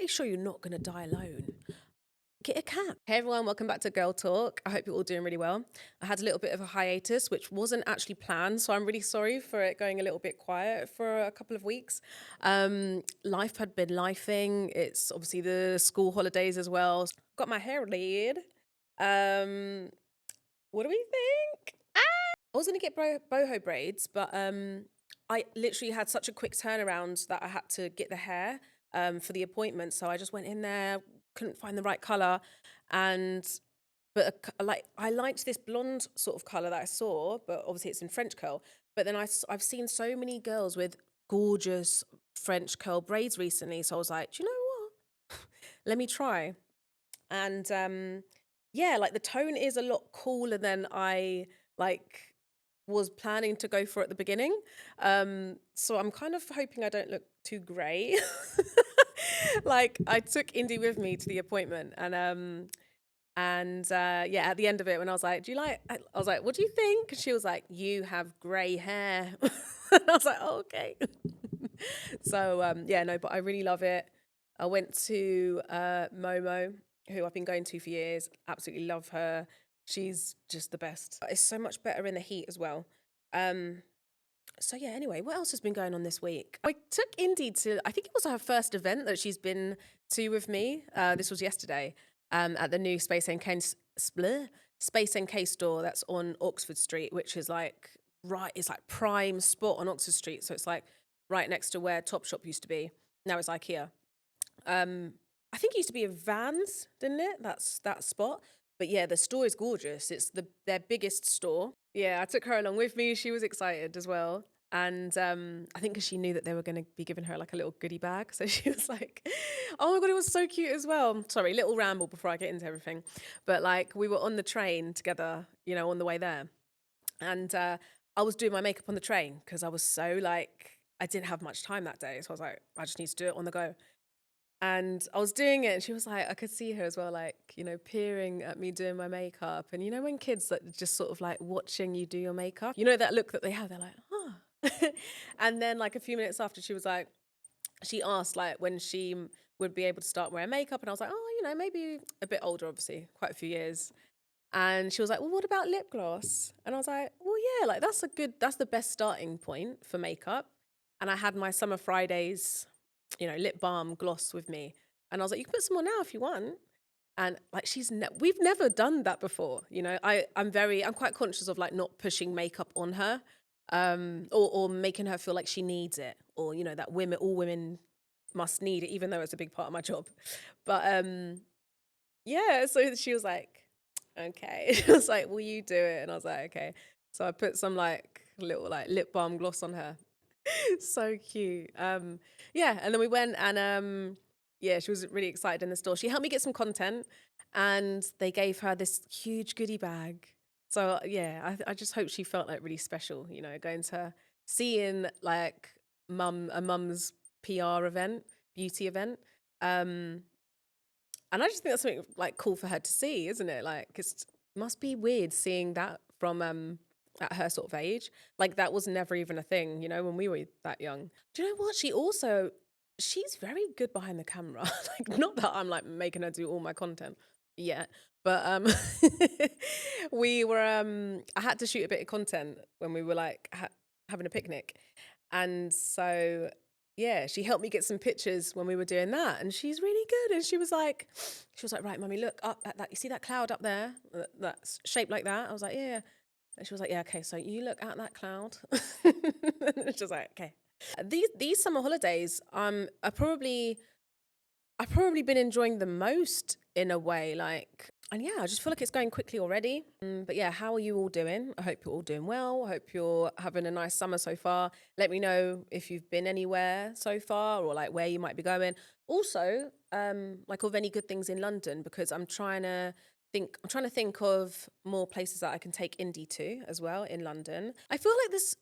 make sure you're not going to die alone. Get a cat. Hey everyone, welcome back to Girl Talk. I hope you're all doing really well. I had a little bit of a hiatus, which wasn't actually planned, so I'm really sorry for it going a little bit quiet for a couple of weeks. Life had been lifing. It's obviously the school holidays as well. Got my hair laid. What do we think? I was gonna get boho braids, but I literally had such a quick turnaround that I had to get the hair for the appointment. So I just went in there, couldn't find the right color, and like I liked this blonde sort of color that I saw, but obviously it's in French curl. But then I've seen so many girls with gorgeous French curl braids recently, so I was like, do you know what? Let me try. And yeah, like the tone is a lot cooler than I like was planning to go for at the beginning. So I'm kind of hoping I don't look too grey. Like I took Indy with me to the appointment, and yeah, at the end of it, when I was like, "Do you like?" I was like, "What do you think?" And she was like, "You have grey hair." And I was like, oh, "Okay." So yeah, no, but I really love it. I went to Momo, who I've been going to for years. Absolutely love her. She's just the best. It's so much better in the heat as well. Um, so yeah, anyway, what else has been going on this week? I took Indy to, I think it was her first event that she's been to with me. This was yesterday at the new Space NK store that's on Oxford Street, which is like, right, it's like prime spot on Oxford Street. So it's like right next to where Topshop used to be. Now it's IKEA. I think it used to be a Vans, didn't it? That's that spot. But yeah, the store is gorgeous. It's their biggest store. Yeah, I took her along with me. She was excited as well. And I think because she knew that they were going to be giving her like a little goodie bag. So she was like, oh my God, it was so cute as well. Sorry, little ramble before I get into everything. But like we were on the train together, you know, on the way there. And I was doing my makeup on the train because I was so like, I didn't have much time that day. So I was like, I just need to do it on the go. And I was doing it, and she was like, I could see her as well, like, you know, peering at me doing my makeup. And you know, when kids like just sort of like watching you do your makeup, you know, that look that they have, they're like, oh. And then, like, a few minutes after, she was like, she asked, like, when she would be able to start wearing makeup. And I was like, oh, you know, maybe a bit older, obviously, quite a few years. And she was like, well, what about lip gloss? And I was like, well, yeah, like, that's the best starting point for makeup. And I had my Summer Fridays, you know, lip balm gloss with me. And I was like, you can put some on now if you want. And like, we've never done that before. You know, I'm quite conscious of like not pushing makeup on her, or making her feel like she needs it, or, you know, that all women must need it, even though it's a big part of my job. But, yeah, so she was like, okay. She was like, will you do it? And I was like, okay. So I put some like little like lip balm gloss on her. So cute. Yeah, and then we went and yeah, she was really excited in the store. She helped me get some content, and they gave her this huge goodie bag. So yeah, I just hope she felt like really special, you know, going to seeing like a mum's PR event, beauty event. Um and I just think that's something like cool for her to see, isn't it? Like it must be weird seeing that from at her sort of age. Like that was never even a thing, you know, when we were that young. Do you know what? She's very good behind the camera. Like not that I'm like making her do all my content yet, but we were I had to shoot a bit of content when we were like having a picnic. And so yeah, she helped me get some pictures when we were doing that, and she's really good. And she was like, right, mummy, look up at that. You see that cloud up there? That's shaped like that. I was like, yeah. And she was like, yeah, okay. So you look at that cloud. And she was like, okay. These summer holidays, I've probably been enjoying the most in a way. Like, and yeah, I just feel like it's going quickly already. But yeah, how are you all doing? I hope you're all doing well. I hope you're having a nice summer so far. Let me know if you've been anywhere so far, or like where you might be going. Also, like of any good things in London, because I'm trying to think of more places that I can take Indy to as well in London. I feel like there's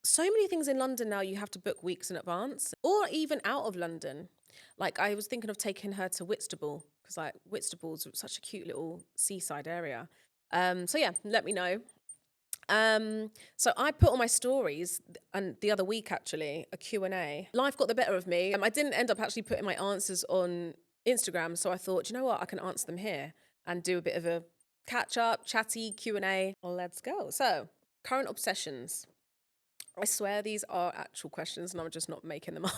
so many things in London now you have to book weeks in advance, or even out of London. Like I was thinking of taking her to Whitstable, because like Whitstable's such a cute little seaside area. So yeah, let me know. So I put on my stories and the other week actually a Q&A. Life got the better of me. I didn't end up actually putting my answers on Instagram. So I thought, you know what, I can answer them here and do a bit of a catch up, chatty Q&A. Let's go. So, current obsessions. I swear these are actual questions and I'm just not making them up.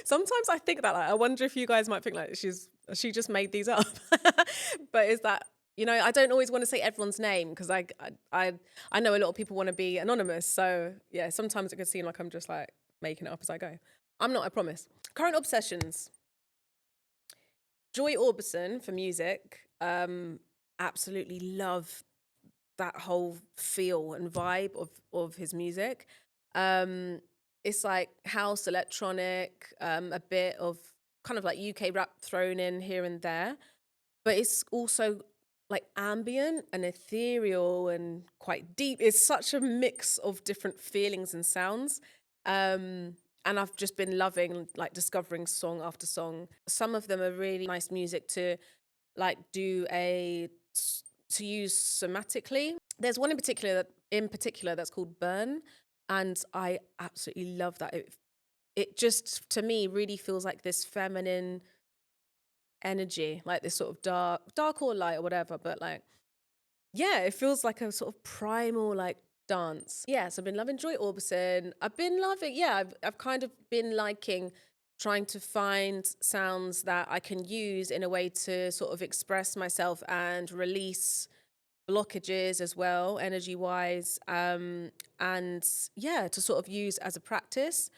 Sometimes I think that, like, I wonder if you guys might think like she just made these up. But is that, I don't always want to say everyone's name because I know a lot of people want to be anonymous. So yeah, sometimes it could seem like I'm just like making it up as I go. I'm not, I promise. Current obsessions. Joy Orbison for music. Absolutely love that whole feel and vibe of his music. It's like house, electronic, a bit of kind of like UK rap thrown in here and there, but it's also like ambient and ethereal and quite deep. It's such a mix of different feelings and sounds. And I've just been loving like discovering song after song. Some of them are really nice music to like to use somatically. There's one in particular that's called Burn, and I absolutely love that. It just to me really feels like this feminine energy, like this sort of dark or light or whatever, but like yeah, it feels like a sort of primal like dance. Yeah, so I've been loving Joy Orbison. I've kind of been liking trying to find sounds that I can use in a way to sort of express myself and release blockages as well, energy wise. And yeah, to sort of use as a practice.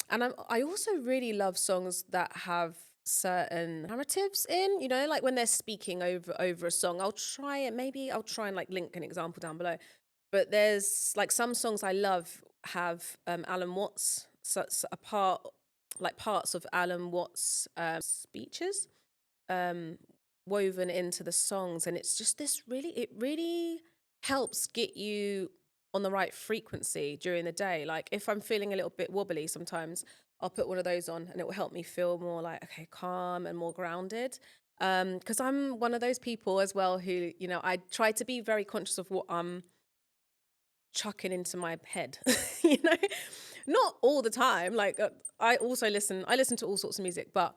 And I also really love songs that have certain narratives in, like when they're speaking over a song. I'll try and like link an example down below. But there's like some songs I love have Alan Watts, parts of Alan Watts' speeches um, woven into the songs, and it's just it really helps get you on the right frequency during the day. Like if I'm feeling a little bit wobbly sometimes, I'll put one of those on and it will help me feel more like, okay, calm and more grounded. Because I'm one of those people as well who, I try to be very conscious of what I'm chucking into my head, you know, not all the time. Like I listen to all sorts of music, but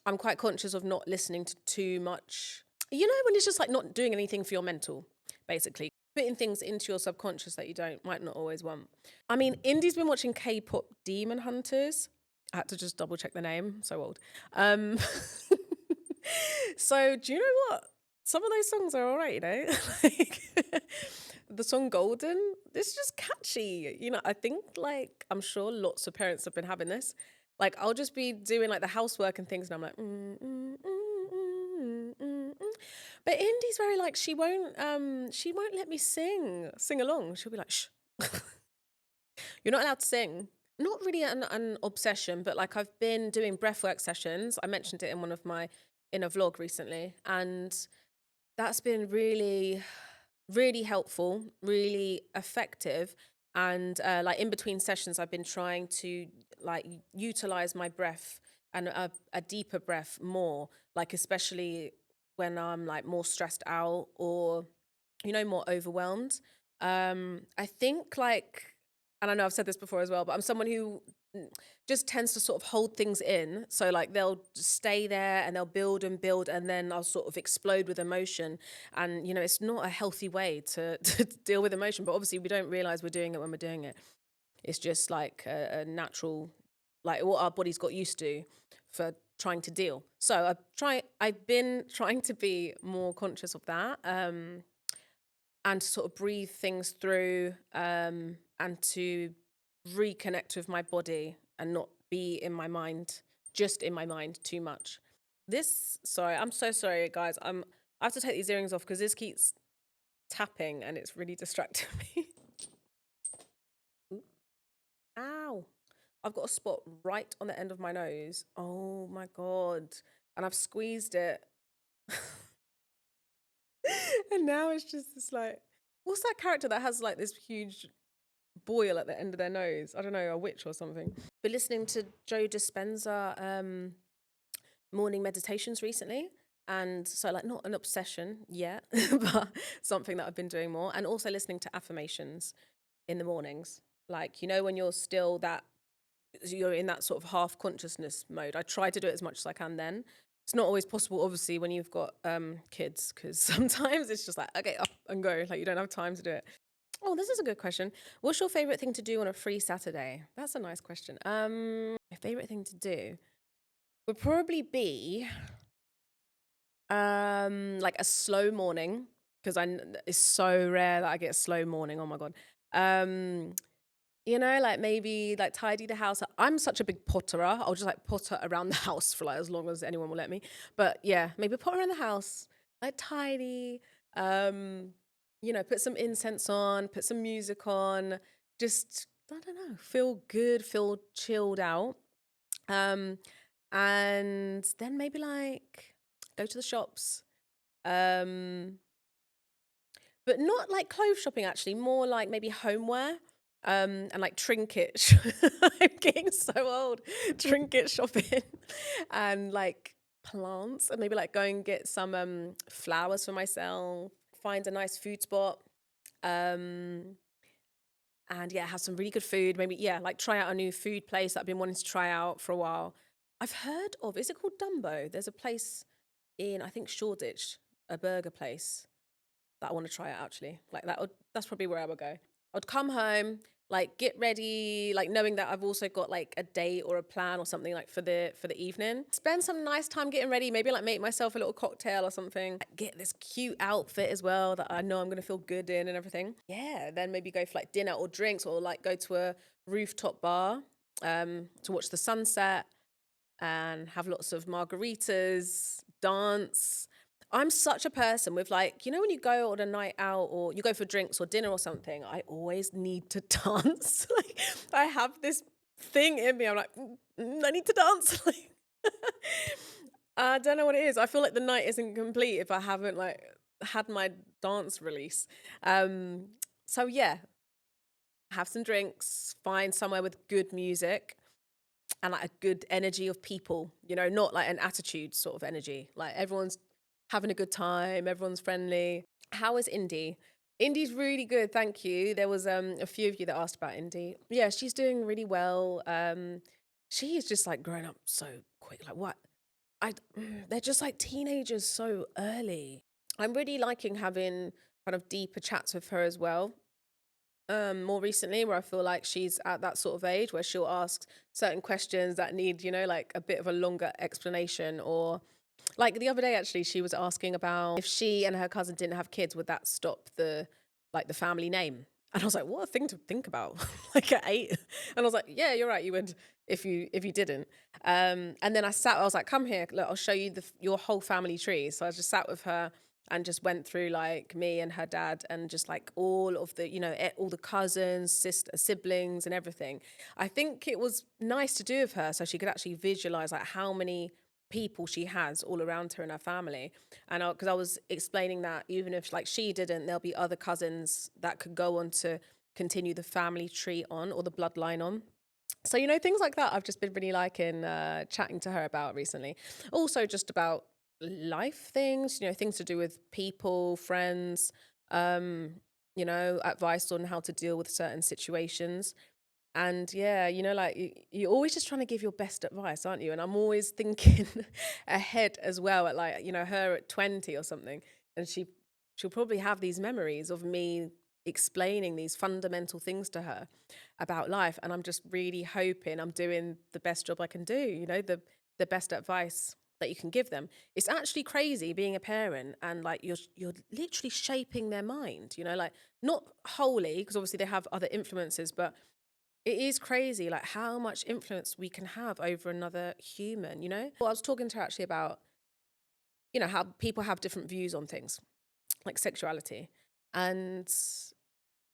I'm quite conscious of not listening to too much. When it's just like not doing anything for your mental, basically. Putting things into your subconscious that you might not always want. I mean, Indy's been watching K-pop Demon Hunters. I had to just double check the name. So old. So do you know what? Some of those songs are all right, like the song Golden, it's just catchy. I think like I'm sure lots of parents have been having this. Like I'll just be doing like the housework and things and I'm like but Indy's very like she won't let me sing along. She'll be like, shh. You're not allowed to sing. Not really an obsession, but like I've been doing breathwork sessions. I mentioned it in a vlog recently, and that's been really, really helpful, really effective. And like in between sessions, I've been trying to like utilize my breath and a deeper breath more, like especially when I'm like more stressed out or, more overwhelmed. I think like, and I know I've said this before as well, but I'm someone who just tends to sort of hold things in. So like they'll stay there and they'll build and then I'll sort of explode with emotion. And, it's not a healthy way to deal with emotion, but obviously we don't realize we're doing it when we're doing it. It's just like a natural, like what our body's got used to for trying to deal. So I've been trying to be more conscious of that. And to sort of breathe things through and to reconnect with my body and not be in my mind, just in my mind too much. I'm so sorry, guys. I have to take these earrings off because this keeps tapping and it's really distracting me. Ow. I've got a spot right on the end of my nose. Oh my God. And I've squeezed it. And now it's just this like, what's that character that has like this huge boil at the end of their nose? I don't know, a witch or something. Been listening to Joe Dispenza morning meditations recently. And so like not an obsession yet, but something that I've been doing more. And also listening to affirmations in the mornings. Like, when you're still that you're in that sort of half consciousness mode. I try to do it as much as I can then. It's not always possible, obviously, when you've got kids, because sometimes it's just like, okay, up and go. Like, you don't have time to do it. Oh, this is a good question. What's your favorite thing to do on a free Saturday? That's a nice question. My favorite thing to do would probably be like a slow morning, because it's so rare that I get a slow morning. Oh my God. Um, like maybe like tidy the house. I'm such a big potterer. I'll just like potter around the house for like as long as anyone will let me. But yeah, maybe potter around the house, like tidy. Um, put some incense on, put some music on. Just I don't know, feel good, feel chilled out. Um, and then maybe like go to the shops. Um, but not like clothes shopping, actually, more like maybe homeware, and like trinket. I'm getting so old. Trinket shopping and like plants, and maybe like go and get some flowers for myself, find a nice food spot. Um, and yeah, have some really good food. Maybe, yeah, like try out a new food place that I've been wanting to try out for a while. I've heard of, is it called Dumbo? There's a place in, I think, Shoreditch, a burger place that I want to try out, actually. Like that's probably where I would go. I'd come home, like get ready, like knowing that I've also got like a date or a plan or something like for the evening. Spend some nice time getting ready, maybe like make myself a little cocktail or something. Get this cute outfit as well that I know I'm gonna feel good in and everything. Yeah, then maybe go for like dinner or drinks, or like go to a rooftop bar to watch the sunset and have lots of margaritas, dance. I'm such a person with like, when you go on a night out or you go for drinks or dinner or something, I always need to dance. Like I have this thing in me. I'm like, I need to dance. Like I don't know what it is. I feel like the night isn't complete if I haven't like had my dance release. Um, so yeah, have some drinks, find somewhere with good music and like a good energy of people, not like an attitude sort of energy. Like everyone's having a good time, everyone's friendly. How is Indy? Indy's really good, thank you. There was a few of you that asked about Indy. Yeah, she's doing really well. She is just like growing up so quick. Like what? I they're just like teenagers so early. I'm really liking having kind of deeper chats with her as well, more recently, where I feel like she's at that sort of age where she'll ask certain questions that need, like a bit of a longer explanation. Or like the other day, actually, she was asking about if she and her cousin didn't have kids, would that stop the family name? And I was like, what a thing to think about, like at 8. And I was like, yeah, you're right, you would if you didn't. And then I was like, come here, look, I'll show you your whole family tree. So I just sat with her and just went through like me and her dad and just like all of the, all the cousins, siblings and everything. I think it was nice to do with her so she could actually visualize like how many people she has all around her in her family. And because I was explaining that even if like she didn't, there'll be other cousins that could go on to continue the family tree on, or the bloodline on. So, things like that I've just been really liking chatting to her about recently. Also, just about life things, things to do with people, friends, advice on how to deal with certain situations. And yeah, like you're always just trying to give your best advice, aren't you? And I'm always thinking ahead as well at like, her at 20 or something. And she'll probably have these memories of me explaining these fundamental things to her about life. And I'm just really hoping I'm doing the best job I can do, the best advice that you can give them. It's actually crazy being a parent and like you're literally shaping their mind, like not wholly, because obviously they have other influences, but it is crazy like how much influence we can have over another human. Well, I was talking to her actually about, how people have different views on things like sexuality. And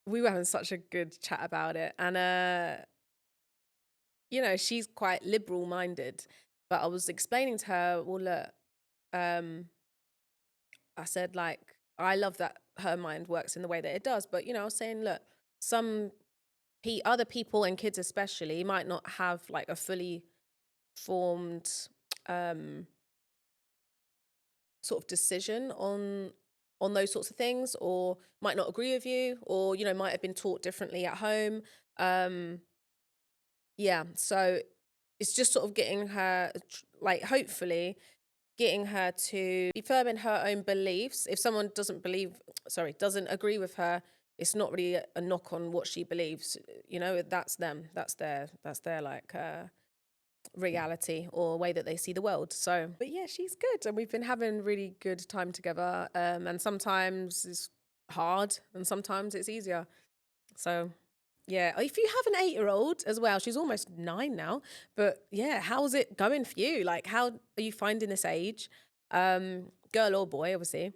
we were having such a good chat about it. And she's quite liberal minded. But I was explaining to her, well, look, um, I said, like, I love that her mind works in the way that it does. But, I was saying, look, some other people and kids especially might not have like a fully formed um, sort of decision on those sorts of things, or might not agree with you, or might have been taught differently at home. Yeah, so it's just sort of getting her, like, hopefully getting her to be firm in her own beliefs. If someone doesn't agree with her, it's not really a knock on what she believes. You know, that's them. That's their like reality or way that they see the world. So, but yeah, she's good, and we've been having really good time together. And sometimes it's hard, and sometimes it's easier. So yeah, if you have an 8-year-old as well, she's almost 9 now. But yeah, how's it going for you? Like, how are you finding this age? Girl or boy, obviously,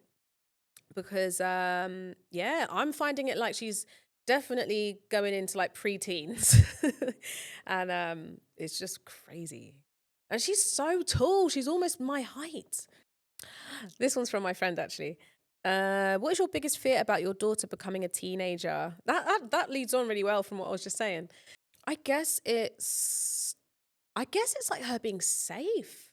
because yeah, I'm finding it like she's definitely going into like preteens, and it's just crazy. And she's so tall; she's almost my height. This one's from my friend actually. What is your biggest fear about your daughter becoming a teenager? That leads on really well from what I was just saying. I guess it's I guess it's like her being safe.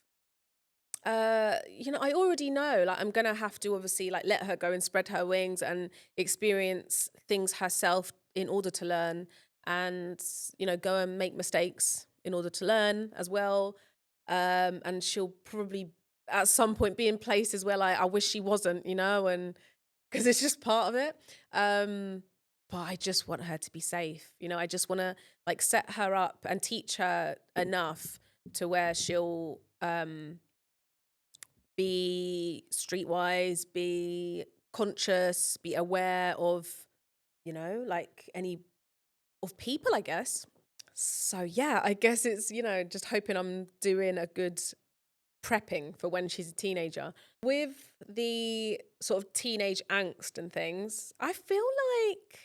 I already know like I'm gonna have to obviously like let her go and spread her wings and experience things herself in order to learn, and go and make mistakes in order to learn as well. And she'll probably at some point be in places where like I wish she wasn't, and because it's just part of it. But I just want her to be safe. I just want to like set her up and teach her enough to where she'll be streetwise, be conscious, be aware of, like any of people, I guess. So yeah, I guess it's, just hoping I'm doing a good prepping for when she's a teenager. With the sort of teenage angst and things, I feel like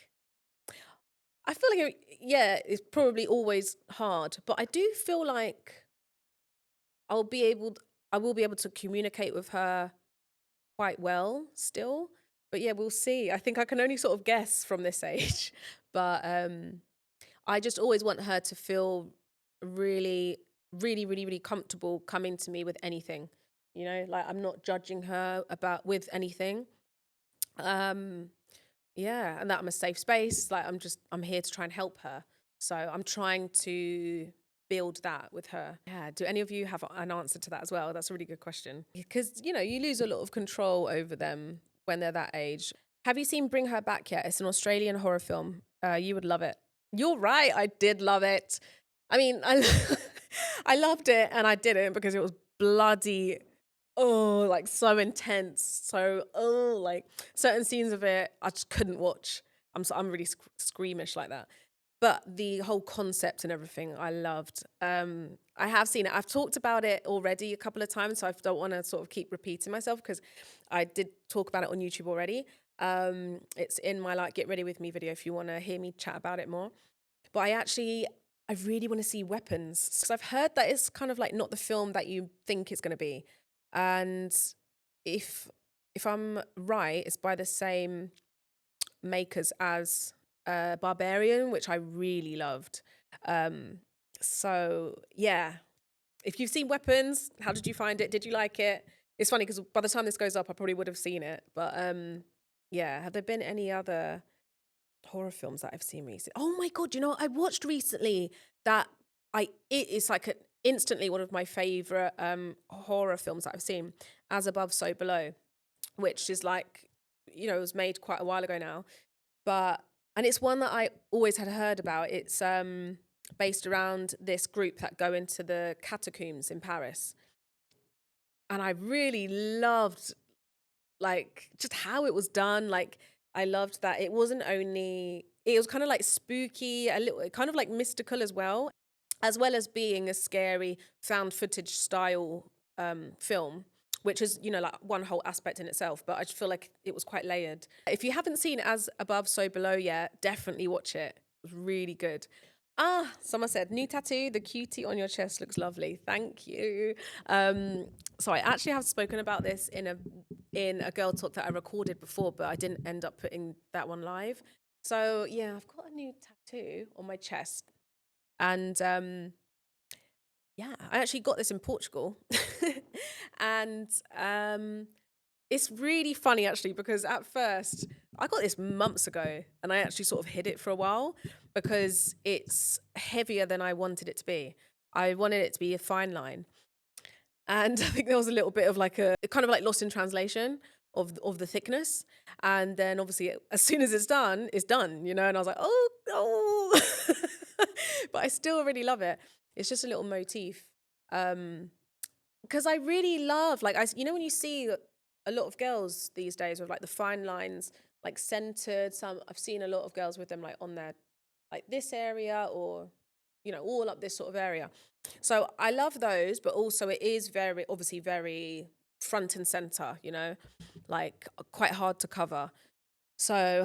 yeah, it's probably always hard, but I do feel like I'll be able I will be able to communicate with her quite well still. But yeah, we'll see. I think I can only sort of guess from this age. But I just always want her to feel really, really, really, really comfortable coming to me with anything. Like I'm not judging her with anything. Um, yeah, and that I'm a safe space. Like I'm here to try and help her. So I'm trying to build that with her. Yeah. Do any of you have an answer to that as well? That's a really good question. Because, you lose a lot of control over them when they're that age. Have you seen Bring Her Back yet? It's an Australian horror film. You would love it. You're right. I did love it. I mean, I loved it and I didn't because it was bloody, like so intense. So, like certain scenes of it, I just couldn't watch. I'm really squeamish like that. But the whole concept and everything, I loved. I have seen it. I've talked about it already a couple of times, so I don't want to sort of keep repeating myself because I did talk about it on YouTube already. It's in my like Get Ready With Me video if you want to hear me chat about it more. But I really want to see Weapons because I've heard that it's kind of like not the film that you think it's going to be. And if I'm right, it's by the same makers as Barbarian, which I really loved. So yeah, if you've seen Weapons, how did you find it? Did you like it? It's funny because by the time this goes up, I probably would have seen it. But yeah, have there been any other horror films that I've seen recently? Oh my god, I watched recently that it's like instantly one of my favorite horror films that I've seen, As Above, So Below, which is like it was made quite a while ago now, and it's one that I always had heard about. It's based around this group that go into the catacombs in Paris, and I really loved like just how it was done. Like I loved that it was kind of like spooky, a little kind of like mystical as well as being a scary found footage style film, which is, like one whole aspect in itself. But I just feel like it was quite layered. If you haven't seen As Above, So Below yet, definitely watch it. It was really good. Someone said, new tattoo, the cutie on your chest looks lovely. Thank you. So I actually have spoken about this in a girl talk that I recorded before, but I didn't end up putting that one live. So yeah, I've got a new tattoo on my chest. And yeah, I actually got this in Portugal. And it's really funny actually because at first I got this months ago and I actually sort of hid it for a while. because it's heavier than I wanted it to be. I wanted it to be a fine line. And I think there was a little bit of like a kind of like lost in translation of the thickness. And then obviously as soon as it's done, you know, and I was like, oh, oh. But I still really love it. It's just a little motif. Because I really love, like, you know, when you see a lot of girls these days with like the fine lines, like centered, I've seen a lot of girls with them like on their, like this area or, you know, all up this sort of area. So I love those, but also it is obviously very front and center, you know, like quite hard to cover. So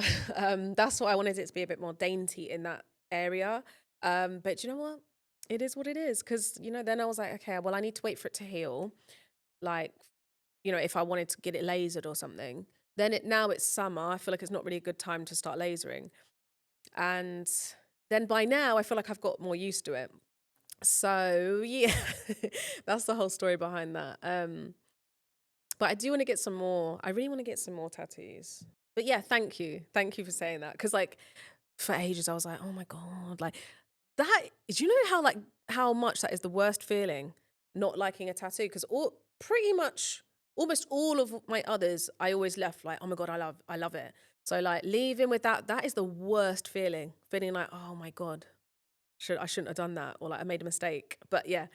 that's why I wanted it to be a bit more dainty in that area. But you know what? It is what it is. Because, you know, then I was like, okay, well, I need to wait for it to heal. Like, you know, if I wanted to get it lasered or something. Now it's summer. I feel like it's not really a good time to start lasering. And then by now, I feel like I've got more used to it. So yeah, that's the whole story behind that. But I do want to get some more. I really want to get some more tattoos. But yeah, thank you for saying that. Because like for ages, I was like, oh my god, like that. Do you know how much that is the worst feeling, not liking a tattoo? Because pretty much almost all of my others, I always left like, oh my god, I love it. So like leaving with that is the worst feeling. Feeling like, oh my god, I shouldn't have done that, or like I made a mistake. But yeah,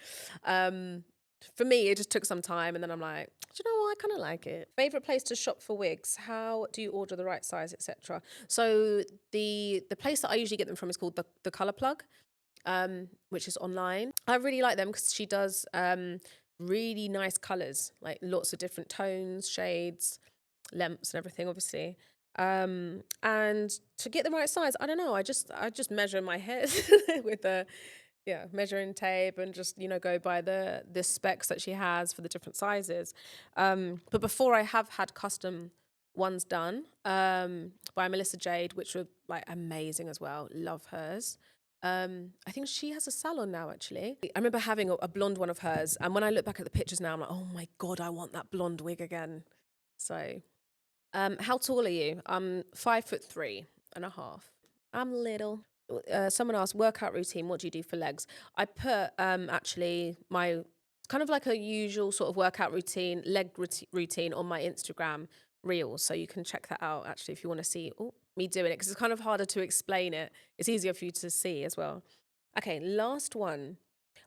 for me, it just took some time, and then I'm like, do you know what? I kind of like it. Favorite place to shop for wigs? How do you order the right size, etc.? So the place that I usually get them from is called the Color Plug, which is online. I really like them because she does really nice colors, like lots of different tones, shades, lengths, and everything, obviously. And to get the right size, I don't know. I just measure my head with the measuring tape and just, you know, go by the specs that she has for the different sizes. But before, I have had custom ones done by Melissa Jade, which were like amazing as well. Love hers. I think she has a salon now, actually. I remember having a blonde one of hers, and when I look back at the pictures now, I'm like, oh my god, I want that blonde wig again. So how tall are you? I'm 5'3.5". I'm little. Someone asked, workout routine, what do you do for legs? I put actually my kind of like a usual sort of workout routine, routine on my Instagram reels. So you can check that out actually if you want to see me doing it, because it's kind of harder to explain it. It's easier for you to see as well. Okay, last one.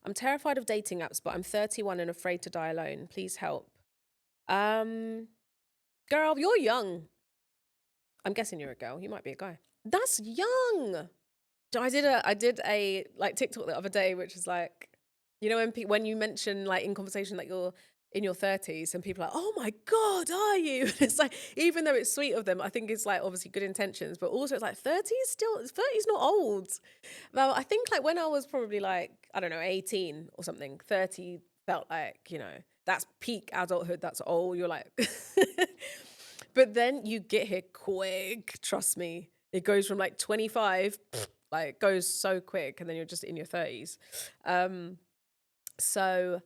I'm terrified of dating apps, but I'm 31 and afraid to die alone. Please help. Girl, you're young. I'm guessing you're a girl. You might be a guy. That's young. I did a like TikTok the other day, which is like, you know, when you mention like in conversation that you're in your 30s and people are like, oh my god, are you? It's like, even though it's sweet of them, I think it's like obviously good intentions, but also it's like 30 is not old. Well, I think like when I was probably like, I don't know, 18 or something, 30 felt like, you know, that's peak adulthood. That's all. You're like. But then you get here quick, trust me. It goes from like 25, like goes so quick, and then you're just in your 30s. So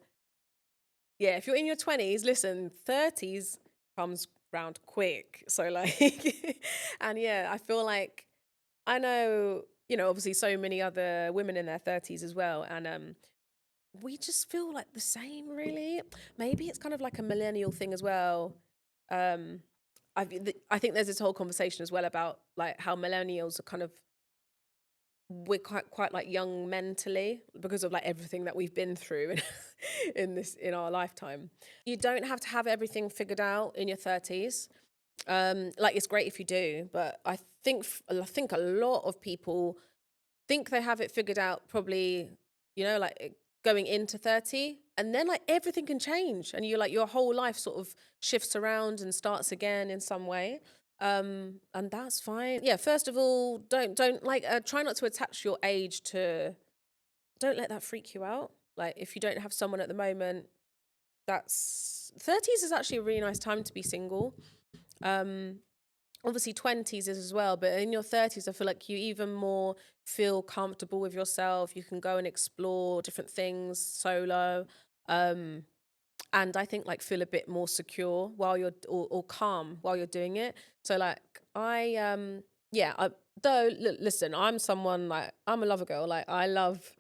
yeah, if you're in your 20s, listen, 30s comes round quick. So like, and yeah, I feel like I know, you know, obviously so many other women in their 30s as well. And we just feel like the same, really. Maybe it's kind of like a millennial thing as well. Um, I think there's this whole conversation as well about like how millennials are kind of, we're quite like young mentally because of like everything that we've been through in our lifetime. You don't have to have everything figured out in your 30s. Like it's great if you do, but I think a lot of people think they have it figured out probably, you know, like going into 30, and then like everything can change and you're like your whole life sort of shifts around and starts again in some way. And that's fine. Yeah, first of all, don't like try not to attach your age to, don't let that freak you out. Like if you don't have someone at the moment, that's 30s is actually a really nice time to be single. Obviously 20s is as well, but in your 30s, I feel like you even more feel comfortable with yourself. You can go and explore different things solo. And I think like feel a bit more secure while you're, or calm while you're doing it. So like Though, listen, I'm someone like, I'm a lover girl. Like, I love,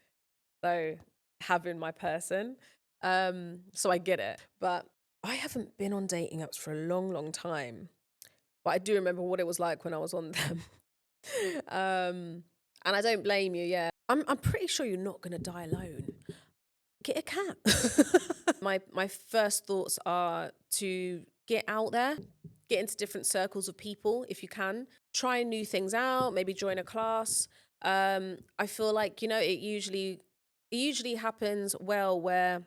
though, having my person. So I get it. But I haven't been on dating apps for a long, long time. But I do remember what it was like when I was on them. And I don't blame you. Yeah, I'm pretty sure you're not gonna die alone. Get a cat. My first thoughts are to get out there, get into different circles of people if you can. Try new things out, maybe join a class. I feel like, it usually happens well where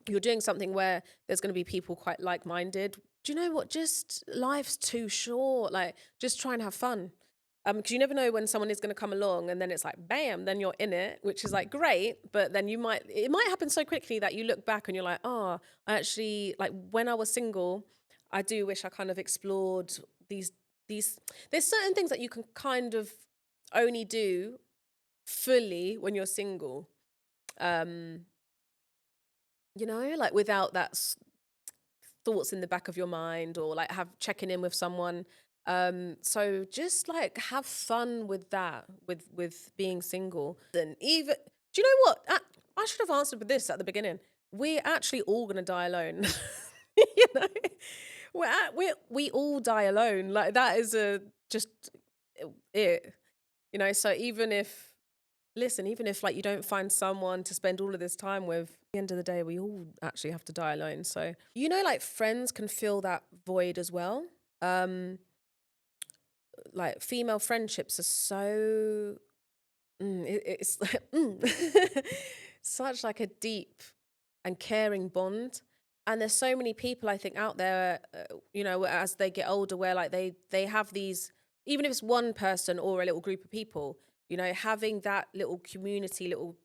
you're doing something where there's going to be people quite like-minded. Do you know what? Just life's too short. Like, just try and have fun. Because you never know when someone is going to come along and then it's like, bam, then you're in it, which is like great. But then it might happen so quickly that you look back and you're like, oh, I actually, like when I was single, I do wish I kind of explored these, there's certain things that you can kind of only do fully when you're single. Um, like without that thoughts in the back of your mind, or like have checking in with someone. So just like have fun with that, with being single. Then even, do you know what? I should have answered with this at the beginning. We're actually all gonna die alone. you know, we all die alone. Like that is just it. So even if like you don't find someone to spend all of this time with, at the end of the day, we all actually have to die alone. So, like friends can fill that void as well. Like female friendships are so, it's like, such like a deep and caring bond. And there's so many people I think out there, as they get older, where like they have these, even if it's one person or a little group of people, having that little community, little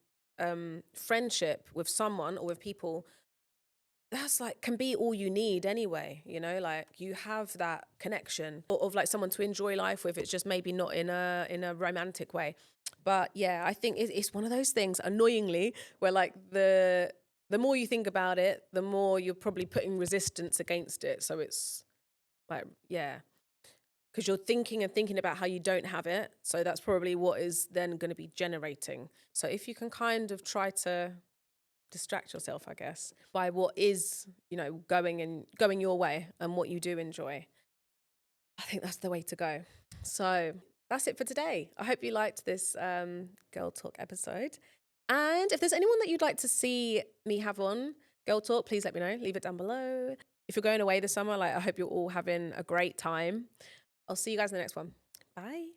friendship with someone or with people, that's like can be all you need anyway. Like you have that connection of like someone to enjoy life with. It's just maybe not in a romantic way, but yeah, I think it's one of those things, annoyingly, where like the more you think about it, the more you're probably putting resistance against it. So it's like, yeah, because you're thinking and thinking about how you don't have it. So that's probably what is then going to be generating. So if you can kind of try to distract yourself, I guess, by what is, going your way and what you do enjoy, I think that's the way to go. So that's it for today. I hope you liked this Girl Talk episode. And if there's anyone that you'd like to see me have on Girl Talk, please let me know. Leave it down below. If you're going away this summer, like I hope you're all having a great time. I'll see you guys in the next one. Bye.